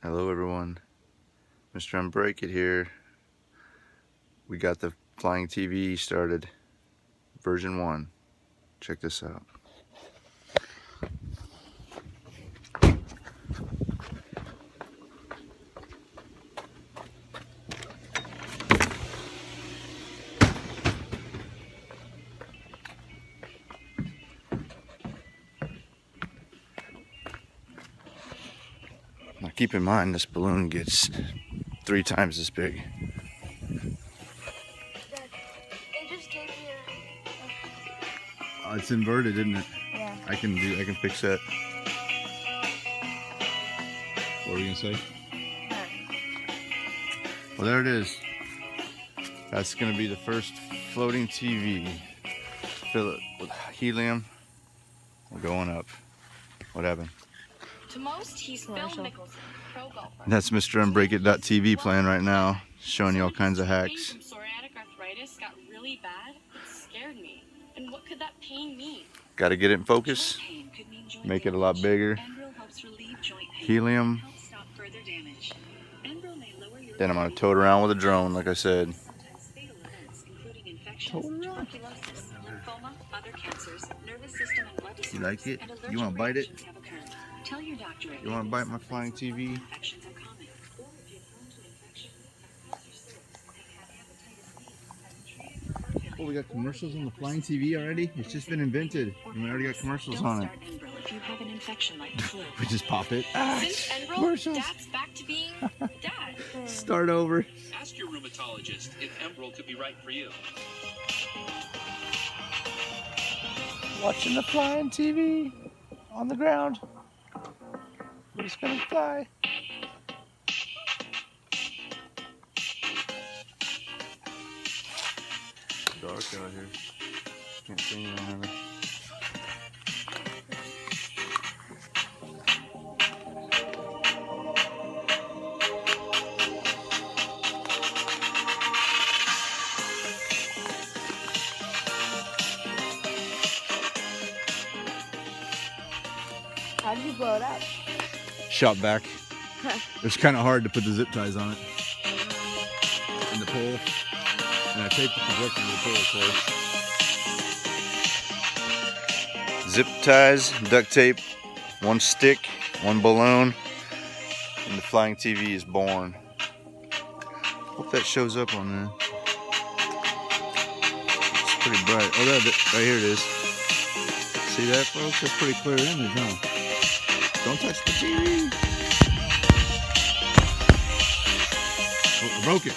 Hello everyone, Mr. UnBreakIt here. We got the flying TV started, version 1. Check this out. Now keep in mind this balloon gets 3 times this big. It just gave me It's inverted, isn't it? Yeah. I can fix that. What were you gonna say? Well, there it is. That's gonna be the first floating TV. Fill it with helium. We're going up. What happened? To most, he's Phil Mickelson, pro golfer. That's Mr. UnBreakIt.tv playing right now, showing you all kinds of hacks. From psoriatic arthritis got really bad. It scared me. And what could that pain mean? Got to get it in focus, make it a lot bigger. Helium. Then I'm going to tow it around with a drone, like I said. Tow it around. You like it? You want to bite it? You want to bite my flying TV? Oh, we got commercials on the flying TV already? It's just been invented, and we already got commercials on it. We just pop it. Since Enbrel, Commercials. Dad's back to being Dad. Start over. Ask your rheumatologist if Enbrel could be right for you. Watching the flying TV on the ground. We're just gonna fly. Dark out here. Can't see anything ever. How did you blow it up? Shot back. It's kind of hard to put the zip ties on it. And the pole. And I taped the projector to the pole, of course. Zip ties, duct tape, 1 stick, 1 balloon, and the flying TV is born. Hope that shows up on there. It's pretty bright. Oh, there, right here it is. See that, folks? That's pretty clear image, huh? Don't touch the TV. Oh, I broke it.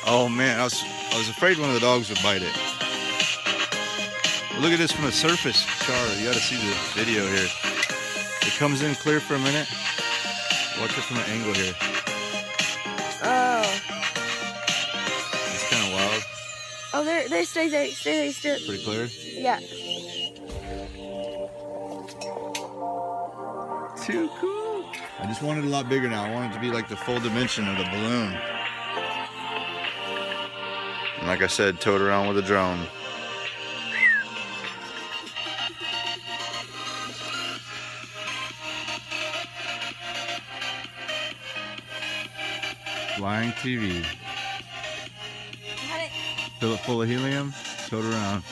Oh man, I was afraid one of the dogs would bite it. Look at this from the surface, Char. You gotta see the video here. It comes in clear for a minute. Watch it from an angle here. Oh. It's kind of wild. Oh, there, stay there. Pretty clear. Yeah. Too cool. I just want it a lot bigger now. I want it to be like the full dimension of the balloon. And like I said, tow it around with a drone. Flying TV. Fill it full of helium, tow it around.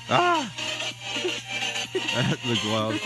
Ah! That looked wild.